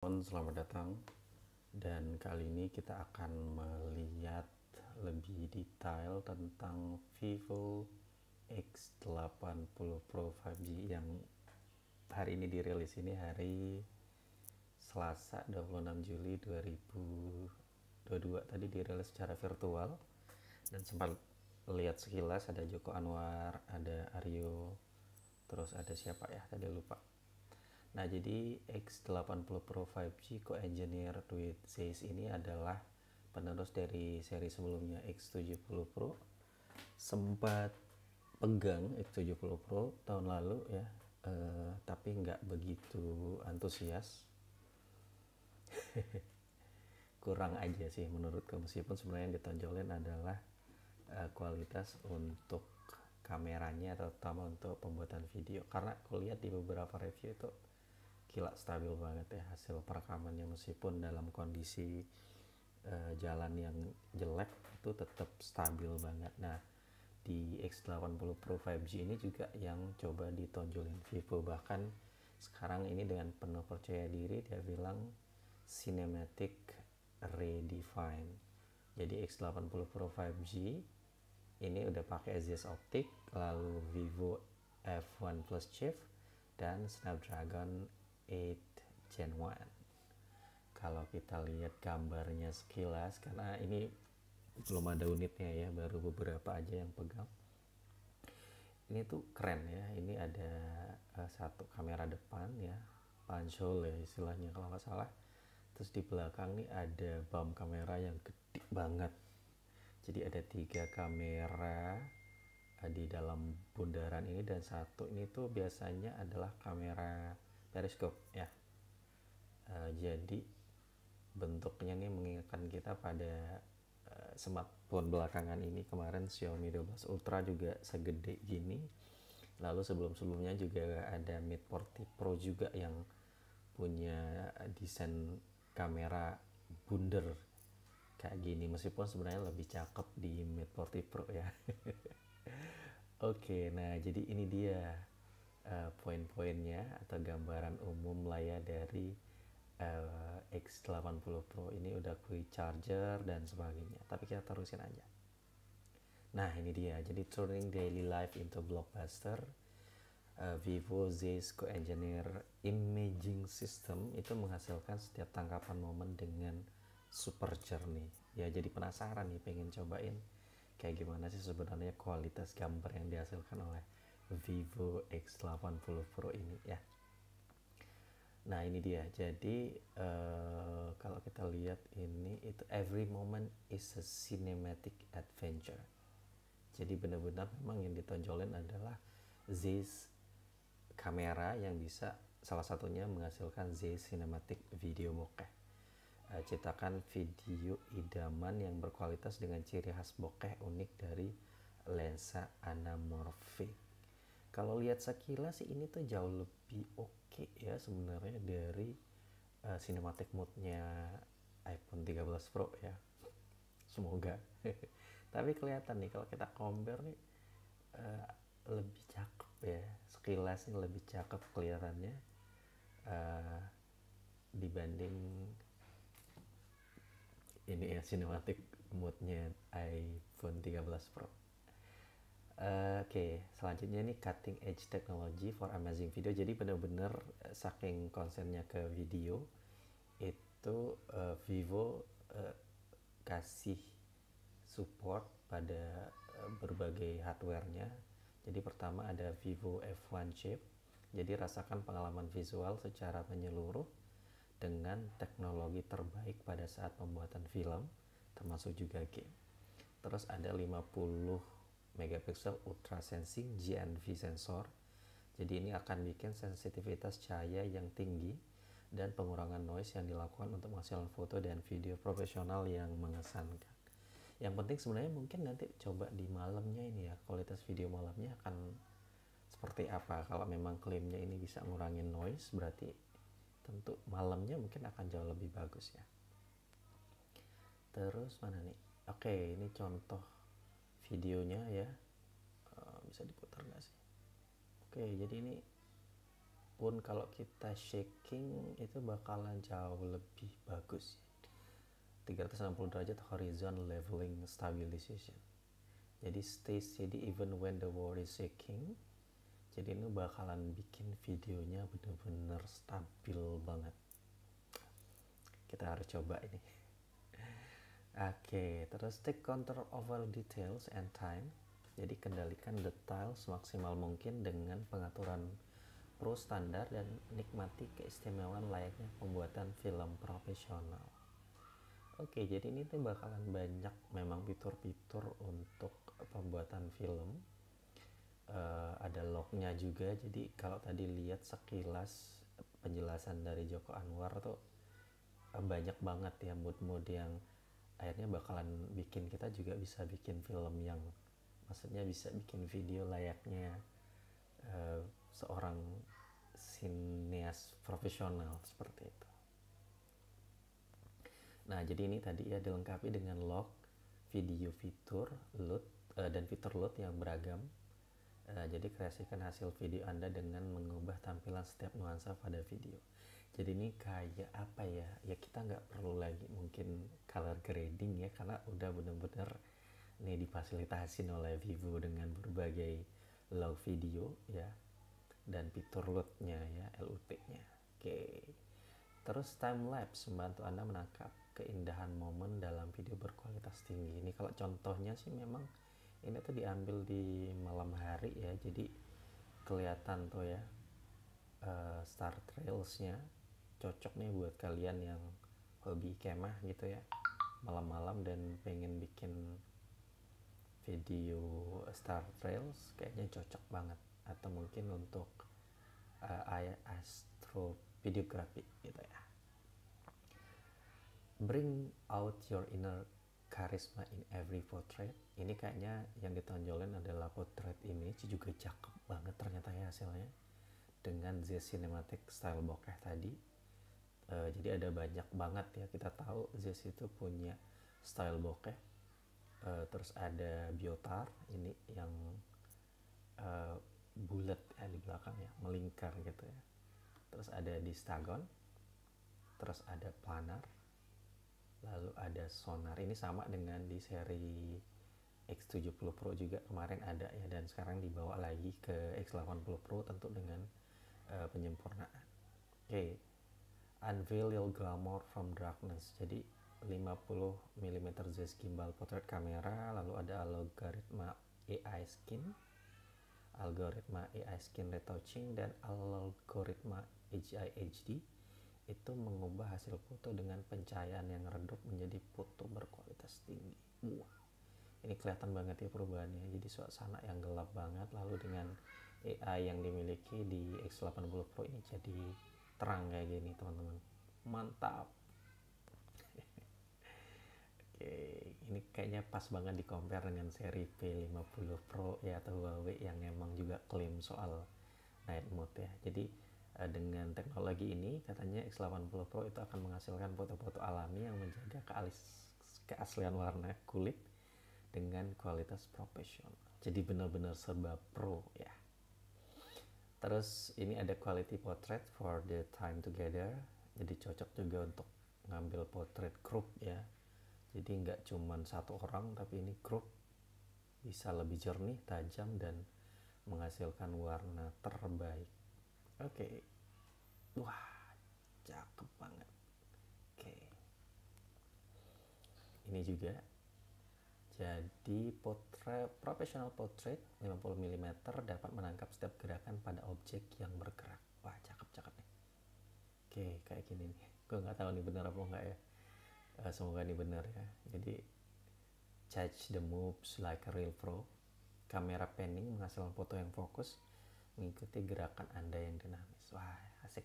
Selamat datang, dan kali ini kita akan melihat lebih detail tentang Vivo X80 Pro 5G yang hari ini dirilis. Ini hari Selasa 26 Juli 2022, tadi dirilis secara virtual dan sempat lihat sekilas ada Joko Anwar, ada Aryo, terus ada siapa ya tadi lupa. Nah, jadi X80 Pro 5G Co-Engineered with Zeiss ini adalah penerus dari seri sebelumnya X70 Pro. Sempat pegang X70 Pro tahun lalu ya, tapi nggak begitu antusias. Kurang aja sih menurutku, meskipun sebenarnya yang ditonjolin adalah kualitas untuk kameranya, terutama untuk pembuatan video. Karena aku lihat di beberapa review itu gila stabil banget ya hasil perekamannya, meskipun dalam kondisi jalan yang jelek itu tetap stabil banget. Nah, di X80 Pro 5G ini juga yang coba ditonjolin Vivo, bahkan sekarang ini dengan penuh percaya diri dia bilang Cinematic Redefine. Jadi X80 Pro 5G ini udah pakai Zeiss Optic, lalu Vivo F1 Plus chip dan Snapdragon 8 Gen 1. Kalau kita lihat gambarnya sekilas, karena ini belum ada unitnya ya, baru beberapa aja yang pegang. Ini tuh keren ya. Ini ada satu kamera depan ya, punch hole ya istilahnya kalau nggak salah. Terus di belakang nih ada bump kamera yang gede banget. Jadi ada 3 kamera di dalam bundaran ini, dan satu ini tuh biasanya adalah kamera periskop ya. Jadi bentuknya nih mengingatkan kita pada smartphone belakangan ini. Kemarin Xiaomi 12 Ultra juga segede gini, lalu sebelum-sebelumnya juga ada Mate 40 Pro juga yang punya desain kamera bundar kayak gini, meskipun sebenarnya lebih cakep di Mate 40 Pro ya. Oke, nah jadi ini dia poin-poinnya atau gambaran umum lah ya dari X80 Pro ini. Udah quick charger dan sebagainya, tapi kita terusin aja. Nah, ini dia, jadi turning daily life into blockbuster. Vivo Zeiss Co-Engineer Imaging System itu menghasilkan setiap tangkapan momen dengan super jernih ya. Jadi penasaran nih, pengen cobain kayak gimana sih sebenarnya kualitas gambar yang dihasilkan oleh Vivo X80 Pro ini ya. Nah, ini dia. Jadi kalau kita lihat ini, itu every moment is a cinematic adventure. Jadi benar-benar memang yang ditonjolin adalah Zeiss kamera yang bisa salah satunya menghasilkan Zeiss Cinematic Video Bokeh. Ciptakan video idaman yang berkualitas dengan ciri khas bokeh unik dari lensa anamorphic. Kalau lihat sekilas sih ini tuh jauh lebih oke ya sebenarnya dari cinematic mode-nya iPhone 13 Pro ya. Semoga. Tapi kelihatan nih kalau kita compare nih lebih cakep ya. Sekilas nih lebih cakep kelihatannya dibanding ini ya, cinematic mode-nya iPhone 13 Pro. Oke, selanjutnya nih cutting edge technology for amazing video. Jadi benar-benar saking konsennya ke video itu Vivo kasih support pada berbagai hardware-nya. Jadi pertama ada Vivo F1 chip. Jadi rasakan pengalaman visual secara menyeluruh dengan teknologi terbaik pada saat pembuatan film, termasuk juga game. Terus ada 50 megapiksel ultra sensing GNV sensor. Jadi ini akan bikin sensitivitas cahaya yang tinggi dan pengurangan noise yang dilakukan untuk menghasilkan foto dan video profesional yang mengesankan. Yang penting sebenarnya mungkin nanti coba di malamnya ini ya, kualitas video malamnya akan seperti apa. Kalau memang klaimnya ini bisa ngurangin noise, berarti tentu malamnya mungkin akan jauh lebih bagus ya. Terus mana nih? Oke, ini contoh videonya ya. Bisa diputar nggak sih? Oke, jadi ini pun kalau kita shaking itu bakalan jauh lebih bagus. 360 derajat horizon leveling stabilization. Jadi stay steady even when the world is shaking. Jadi ini bakalan bikin videonya bener-bener stabil banget. Kita harus coba ini. Oke, terus take control over details and time. Jadi kendalikan detail semaksimal mungkin dengan pengaturan pro standar dan nikmati keistimewaan layaknya pembuatan film profesional. Oke, jadi ini tuh bakalan banyak memang fitur-fitur untuk pembuatan film. Ada lognya juga, jadi kalau tadi lihat sekilas penjelasan dari Joko Anwar tuh banyak banget ya mood-mood yang akhirnya bakalan bikin kita juga bisa bikin film yang maksudnya bisa bikin video layaknya seorang sineas profesional seperti itu. Nah, jadi ini tadi ya dilengkapi dengan log, video fitur, LUT, dan fitur LUT yang beragam. Jadi kreasikan hasil video Anda dengan mengubah tampilan setiap nuansa pada video. Jadi ini kayak apa ya? Ya kita nggak perlu lagi mungkin color grading ya, karena udah bener-bener nih difasilitasin oleh Vivo dengan berbagai log video ya, dan fitur LUT-nya ya, LUT-nya. Oke. Terus time lapse membantu Anda menangkap keindahan momen dalam video berkualitas tinggi. Ini kalau contohnya sih memang ini tuh diambil di malam hari ya, jadi kelihatan tuh ya star trails-nya. Cocok nih buat kalian yang hobi kemah gitu ya, malam-malam dan pengen bikin video star trails, kayaknya cocok banget. Atau mungkin untuk astro videography gitu ya. Bring out your inner charisma in every portrait. Ini kayaknya yang ditonjolin adalah portrait image, juga cakep banget ternyata ya hasilnya dengan Z Cinematic Style bokeh tadi. Jadi ada banyak banget ya, kita tahu Z itu punya style bokeh. Terus ada biotar ini yang bulat ya di belakang ya, melingkar gitu ya. Terus ada distagon, terus ada planar, lalu ada sonar. Ini sama dengan di seri X70 Pro juga kemarin ada ya, dan sekarang dibawa lagi ke X80 Pro tentu dengan penyempurnaan. Oke. Unveil your glamour from darkness. Jadi 50 mm Z gimbal portrait kamera, lalu ada algoritma AI skin retouching, dan algoritma HI-HD itu mengubah hasil foto dengan pencahayaan yang redup menjadi foto berkualitas tinggi. Wah, ini kelihatan banget ya perubahannya. Jadi suasana yang gelap banget, lalu dengan AI yang dimiliki di X80 Pro ini jadi terang kayak gini teman-teman. Mantap. Oke, ini kayaknya pas banget di compare dengan seri P50 Pro ya, atau Huawei yang emang juga klaim soal night mode ya. Jadi dengan teknologi ini katanya X80 Pro itu akan menghasilkan foto-foto alami yang menjaga keaslian warna kulit dengan kualitas profesional. Jadi benar-benar serba pro ya. Terus ini ada quality portrait for the time together. Jadi cocok juga untuk ngambil portrait group ya. Jadi nggak cuman satu orang, tapi ini group, bisa lebih jernih, tajam, dan menghasilkan warna terbaik. Oke. Wah, cakep banget. Oke. Ini juga. Jadi professional portrait 50 mm dapat menangkap setiap gerakan pada objek yang bergerak. Wah, cakep nih. Oke, kayak gini nih. Gue nggak tahu nih bener apa enggak ya. Semoga ini bener ya. Jadi judge the moves like a real pro. Kamera panning menghasilkan foto yang fokus mengikuti gerakan Anda yang dinamis. Wah, asik.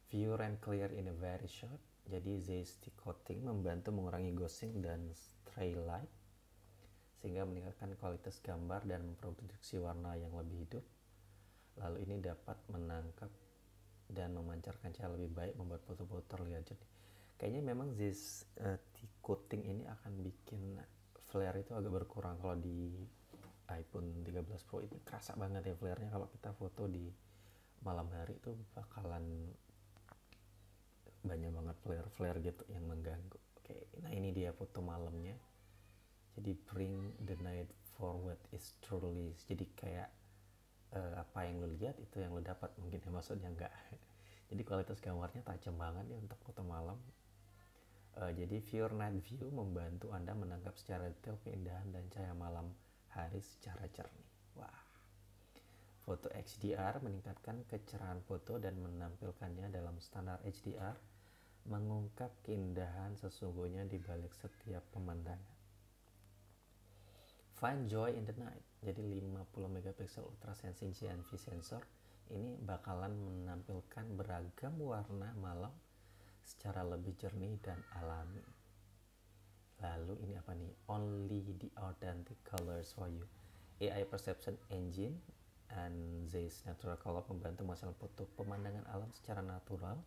View and clear in a very short. Jadi Z coating membantu mengurangi ghosting dan stray light sehingga meningkatkan kualitas gambar dan memproduksi warna yang lebih hidup. Lalu ini dapat menangkap dan memancarkan cahaya lebih baik, membuat foto-foto terlihat jernih. Kayaknya memang Z coating ini akan bikin flare itu agak berkurang. Kalau di iPhone 13 Pro ini kerasa banget ya flare-nya kalau kita foto di malam hari tuh bakalan banyak banget flare-flare gitu yang mengganggu. Oke, nah ini dia foto malamnya. Jadi bring the night forward is truly, jadi kayak apa yang lo lihat itu yang lo dapat, mungkin ya, maksudnya enggak. Jadi kualitas gambarnya tajam banget ya untuk foto malam. Jadi Viewer Night View membantu Anda menangkap secara detail keindahan dan cahaya malam hari secara jernih. Wah. Foto HDR meningkatkan kecerahan foto dan menampilkannya dalam standar HDR, mengungkap keindahan sesungguhnya di balik setiap pemandangan. Find joy in the night. Jadi 50 megapiksel ultra sensing CNV sensor ini bakalan menampilkan beragam warna malam secara lebih jernih dan alami. Lalu ini apa nih? Only the authentic colors for you. AI Perception Engine and Zeiss Natural Color membantu menghasilkan foto pemandangan alam secara natural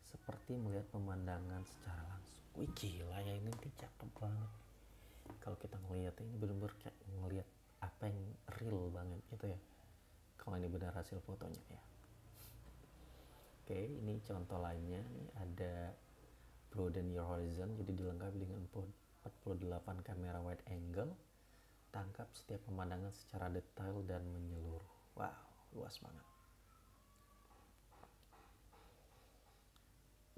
seperti melihat pemandangan secara langsung. Wih gila ya, ini cakep banget. Kalau kita ngeliat ini bener-bener kayak ngeliat apa yang real banget gitu ya, kalau ini benar hasil fotonya ya. Oke, ini contoh lainnya nih, ada Broaden Your Horizon, jadi dilengkapi dengan 48 kamera wide angle, tangkap setiap pemandangan secara detail dan menyeluruh. Wow, luas banget.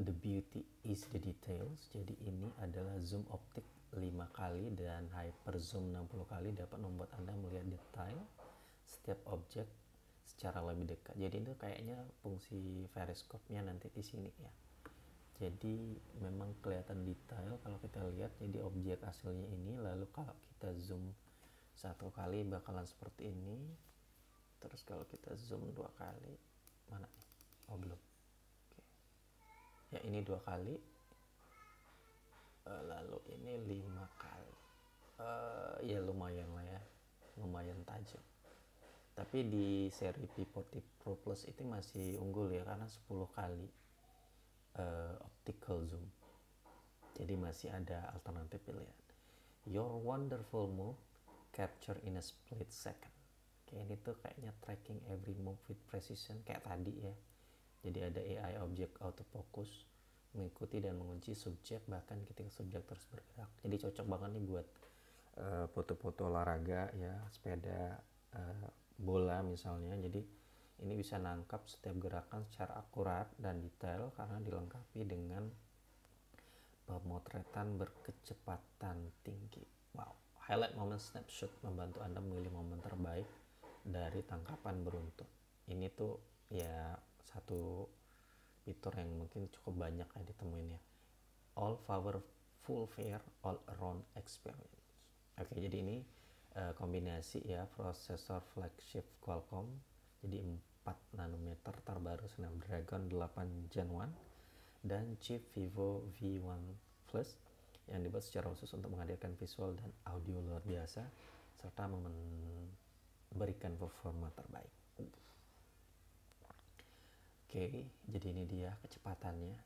The beauty is the details. Jadi ini adalah zoom optik 5 kali dan hyper zoom 60 kali dapat membuat Anda melihat detail setiap objek secara lebih dekat. Jadi itu kayaknya fungsi periskopnya nanti di sini ya. Jadi memang kelihatan detail kalau kita lihat, jadi objek hasilnya ini, lalu kalau kita zoom 1 kali bakalan seperti ini. Terus kalau kita zoom 2 kali, mana nih? Oh belum. Oke. Ya ini 2 kali. Lalu ini 5 kali. Ya lumayan lah ya. Lumayan tajam. Tapi di seri P40 Pro Plus itu masih unggul ya, karena 10 kali optical zoom. Jadi masih ada alternatif pilihan. Your wonderful move capture in a split second. Kayak ini tuh kayaknya tracking every move with precision kayak tadi ya. Jadi ada AI object autofocus mengikuti dan mengunci subjek bahkan ketika subjek terus bergerak. Jadi cocok banget nih buat foto-foto olahraga ya, sepeda, bola misalnya. Jadi ini bisa nangkap setiap gerakan secara akurat dan detail karena dilengkapi dengan pemotretan berkecepatan tinggi. Wow, highlight moment snapshot membantu Anda memilih momen terbaik dari tangkapan beruntun. Ini tuh ya satu fitur yang mungkin cukup banyak ya ditemuin ya. All powerful fair all around experience. Oke, jadi ini kombinasi ya prosesor flagship Qualcomm, jadi 4 nanometer terbaru Snapdragon 8 Gen 1 dan chip Vivo V1 Plus yang dibuat secara khusus untuk menghadirkan visual dan audio luar biasa serta memberikan performa terbaik. Oke, jadi ini dia kecepatannya.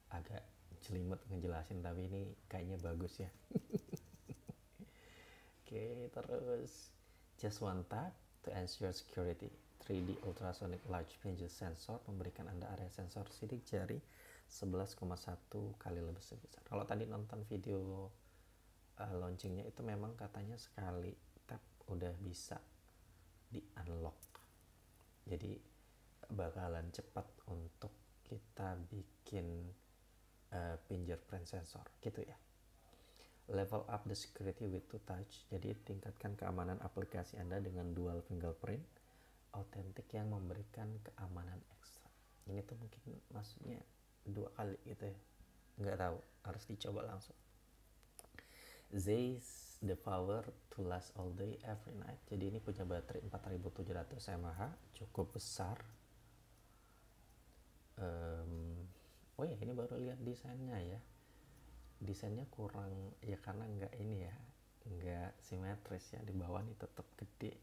Agak jelimet ngejelasin tapi ini kayaknya bagus ya. Oke, terus just one tap to ensure security. 3D ultrasonic large range sensor memberikan Anda area sensor sidik jari 11,1 kali lebih besar. Kalau tadi nonton video launchingnya itu memang katanya sekali tap udah bisa di unlock. Jadi bakalan cepat untuk kita bikin fingerprint sensor gitu ya. Level up the security with two touch, jadi tingkatkan keamanan aplikasi Anda dengan dual fingerprint autentik yang memberikan keamanan ekstra. Ini tuh mungkin maksudnya 2 kali gitu ya, nggak tahu, harus dicoba langsung. Zeiss the power to last all day every night, jadi ini punya baterai 4700 mAh, cukup besar. Oh ya, ini baru lihat desainnya ya. Desainnya kurang ya karena nggak ini ya, nggak simetris ya, di bawah nih tetap gede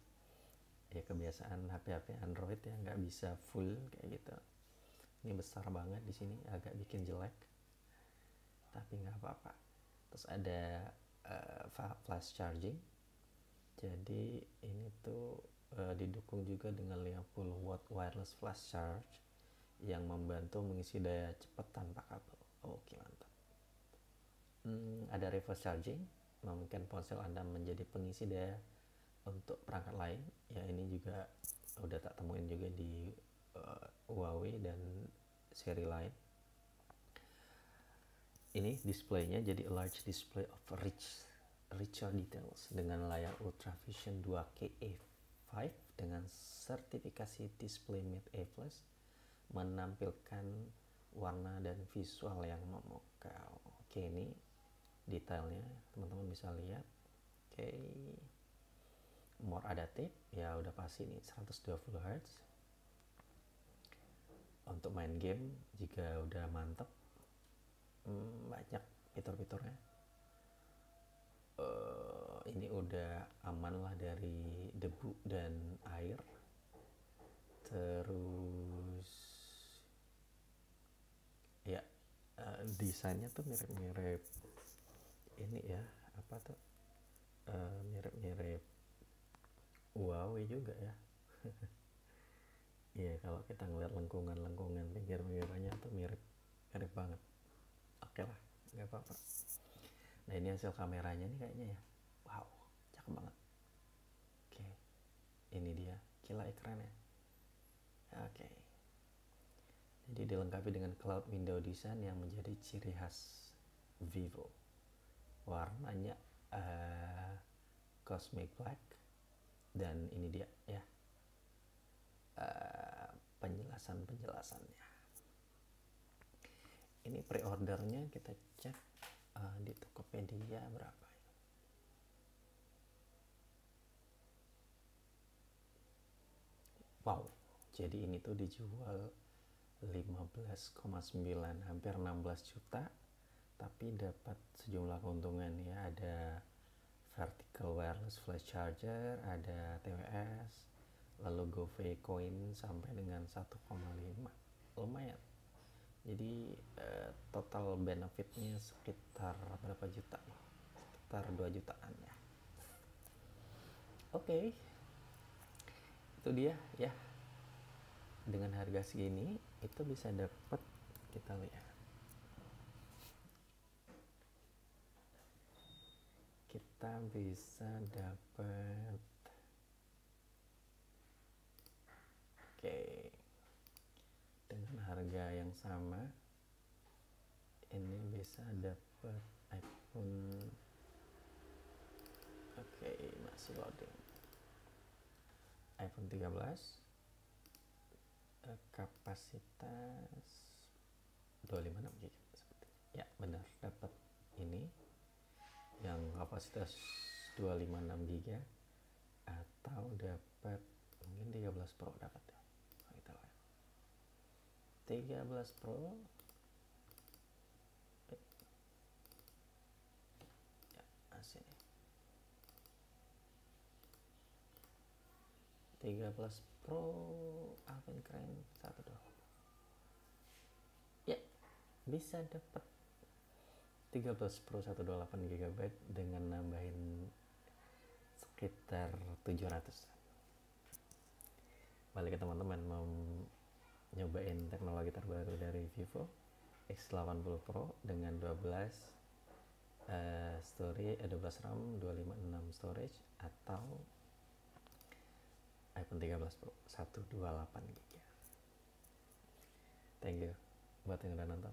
ya, kebiasaan HP-HP Android ya nggak bisa full kayak gitu. Ini besar banget di sini, agak bikin jelek tapi nggak apa-apa. Terus ada fast charging, jadi ini tuh didukung juga dengan 50 watt wireless flash charge yang membantu mengisi daya cepat tanpa kabel. Oke, mantap. Ada reverse charging, memungkinkan ponsel Anda menjadi pengisi daya untuk perangkat lain. Ya, ini juga udah tak temuin juga di Huawei dan seri lain. Ini displaynya jadi a large display of richer details dengan layar Ultra Vision 2K A5 dengan sertifikasi Display Mate A+, menampilkan warna dan visual yang memukau. Oke, ini detailnya teman-teman bisa lihat. Oke, more adaptive ya udah pasti nih 120 Hz. Untuk main game juga udah mantep, banyak fitur-fiturnya. Ini udah aman lah dari debu dan air. Terus ya desainnya tuh mirip-mirip ini ya, apa tuh, mirip-mirip Huawei juga ya. Iya, kalau kita ngeliat lengkungan pinggir-pinggirnya tuh mirip banget. Oke lah, nggak apa-apa. Nah, ini hasil kameranya nih kayaknya ya. Wow, cakep banget. Oke, ini dia, gila ekrannya. Oke, jadi dilengkapi dengan cloud window design yang menjadi ciri khas Vivo. Warnanya cosmic black, dan ini dia ya penjelasannya. Ini pre-ordernya kita cek di Tokopedia berapa ya. Wow, jadi ini tuh dijual 15,9, hampir 16 juta, tapi dapat sejumlah keuntungan ya. Ada vertical wireless flash charger, ada TWS, lalu GoPay coin sampai dengan 1,5, lumayan. Jadi total benefitnya sekitar berapa juta nih? Sekitar 2 jutaan ya. Oke, itu dia ya. Dengan harga segini itu bisa dapat, kita lihat, kita bisa dapat, oke, dengan harga yang sama ini bisa dapat iPhone. Oke, masih loading. iPhone 13 kapasitas 256 GB seperti. Ya, benar, dapat ini yang kapasitas 256 GB, atau dapat mungkin 13 Pro dapat ya. Kita lihat. 13 Pro ya, sini 13 Pro Alvin Crane 128 ya, bisa dapat 13 Pro 128 GB dengan nambahin sekitar 700. Balik ke teman-teman mau nyobain teknologi terbaru dari Vivo X80 Pro dengan 12 storage, 12 RAM, 256 storage, atau iPhone 13 Pro 128 GB. Thank you buat yang udah nonton.